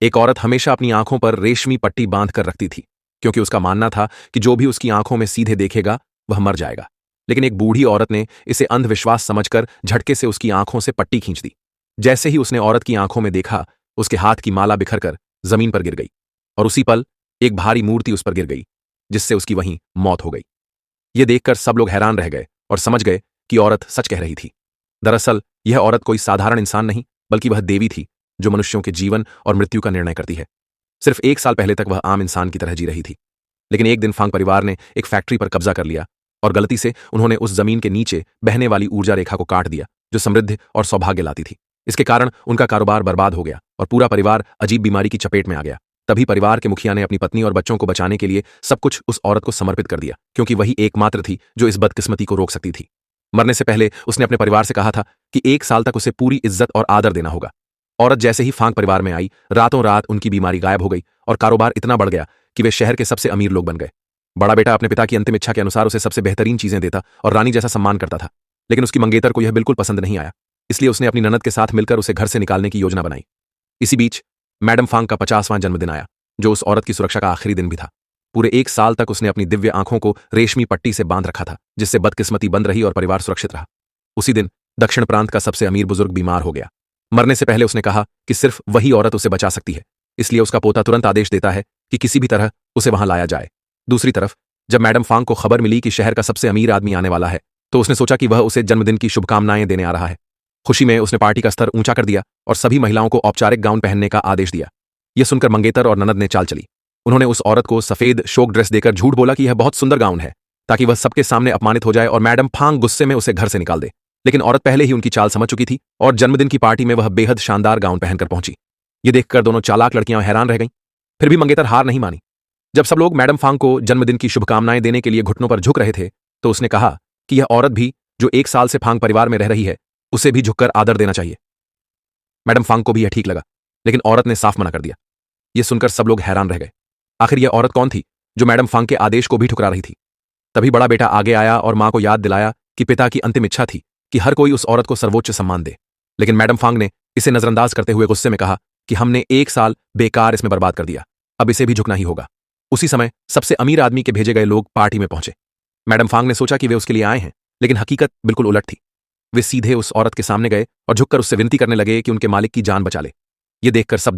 एक औरत हमेशा अपनी आंखों पर रेशमी पट्टी बांध कर रखती थी, क्योंकि उसका मानना था कि जो भी उसकी आंखों में सीधे देखेगा वह मर जाएगा। लेकिन एक बूढ़ी औरत ने इसे अंधविश्वास समझकर झटके से उसकी आंखों से पट्टी खींच दी। जैसे ही उसने औरत की आंखों में देखा, उसके हाथ की माला बिखरकर जमीन पर गिर गई और उसी पल एक भारी मूर्ति उस पर गिर गई, जिससे उसकी वहीं मौत हो गई। यह देखकर सब लोग हैरान रह गए और समझ गए कि औरत सच कह रही थी। दरअसल यह औरत कोई साधारण इंसान नहीं, बल्कि वह देवी थी, जो मनुष्यों के जीवन और मृत्यु का निर्णय करती है। सिर्फ 1 साल पहले तक वह आम इंसान की तरह जी रही थी, लेकिन एक दिन फांग परिवार ने एक फैक्ट्री पर कब्जा कर लिया और गलती से उन्होंने उस जमीन के नीचे बहने वाली ऊर्जा रेखा को काट दिया, जो समृद्धि और सौभाग्य लाती थी। इसके कारण उनका कारोबार बर्बाद हो गया और पूरा परिवार अजीब बीमारी की चपेट में आ गया। तभी परिवार के मुखिया ने अपनी पत्नी और बच्चों को बचाने के लिए सब कुछ उस औरत को समर्पित कर दिया, क्योंकि वही एकमात्र थी जो इस बदकिस्मती को रोक सकती थी। मरने से पहले उसने अपने परिवार से कहा था कि 1 साल तक उसे पूरी इज्जत और आदर देना होगा। औरत जैसे ही फांग परिवार में आई, रातों रात उनकी बीमारी गायब हो गई और कारोबार इतना बढ़ गया कि वे शहर के सबसे अमीर लोग बन गए। बड़ा बेटा अपने पिता की अंतिम इच्छा के अनुसार उसे सबसे बेहतरीन चीजें देता और रानी जैसा सम्मान करता था, लेकिन उसकी मंगेतर को यह बिल्कुल पसंद नहीं आया। इसलिए उसने अपनी ननद के साथ मिलकर उसे घर से निकालने की योजना बनाई। इसी बीच मैडम फांग का 50वां जन्मदिन आया, जो उस औरत की सुरक्षा का आखिरी दिन भी था। पूरे 1 साल तक उसने अपनी दिव्य आंखों को रेशमी पट्टी से बांध रखा था, जिससे बदकिस्मती बंद रही और परिवार सुरक्षित रहा। उसी दिन दक्षिण प्रांत का सबसे अमीर बुजुर्ग बीमार हो गया। मरने से पहले उसने कहा कि सिर्फ वही औरत उसे बचा सकती है, इसलिए उसका पोता तुरंत आदेश देता है कि किसी भी तरह उसे वहां लाया जाए। दूसरी तरफ जब मैडम फांग को खबर मिली कि शहर का सबसे अमीर आदमी आने वाला है, तो उसने सोचा कि वह उसे जन्मदिन की शुभकामनाएं देने आ रहा है। खुशी में उसने पार्टी का स्तर ऊंचा कर दिया और सभी महिलाओं को औपचारिक गाउन पहनने का आदेश दिया। यह सुनकर मंगेतर और ननद ने चाल चली। उन्होंने उस औरत को सफेद शोक ड्रेस देकर झूठ बोला कि यह बहुत सुंदर गाउन है, ताकि वह सबके सामने अपमानित हो जाए और मैडम फांग गुस्से में उसे घर से निकाल दे। लेकिन औरत पहले ही उनकी चाल समझ चुकी थी और जन्मदिन की पार्टी में वह बेहद शानदार गाउन पहनकर पहुंची। ये देखकर दोनों चालाक लड़कियां हैरान रह गईं। फिर भी मंगेतर हार नहीं मानी। जब सब लोग मैडम फांग को जन्मदिन की शुभकामनाएं देने के लिए घुटनों पर झुक रहे थे, तो उसने कहा कि यह औरत भी, जो 1 साल से फांग परिवार में रह रही है, उसे भी झुककर आदर देना चाहिए। मैडम फांग को भी यह ठीक लगा, लेकिन औरत ने साफ मना कर दिया। यह सुनकर सब लोग हैरान रह गए। आखिर यह औरत कौन थी जो मैडम फांग के आदेश को भी ठुकरा रही थी? तभी बड़ा बेटा आगे आया और मां को याद दिलाया कि पिता की अंतिम इच्छा थी कि हर कोई उस औरत को सर्वोच्च सम्मान दे। लेकिन मैडम फांग ने इसे नजरअंदाज करते हुए गुस्से में कहा कि हमने 1 साल बेकार इसमें बर्बाद कर दिया, अब इसे भी झुकना ही होगा। उसी समय सबसे अमीर आदमी के भेजे गए लोग पार्टी में पहुंचे। मैडम फांग ने सोचा कि वे उसके लिए आए हैं, लेकिन हकीकत बिल्कुल उलट थी। वे सीधे उस औरत के सामने गए और झुककर उससे विनती करने लगे कि उनके मालिक की जान बचा ले। ये देखकर सब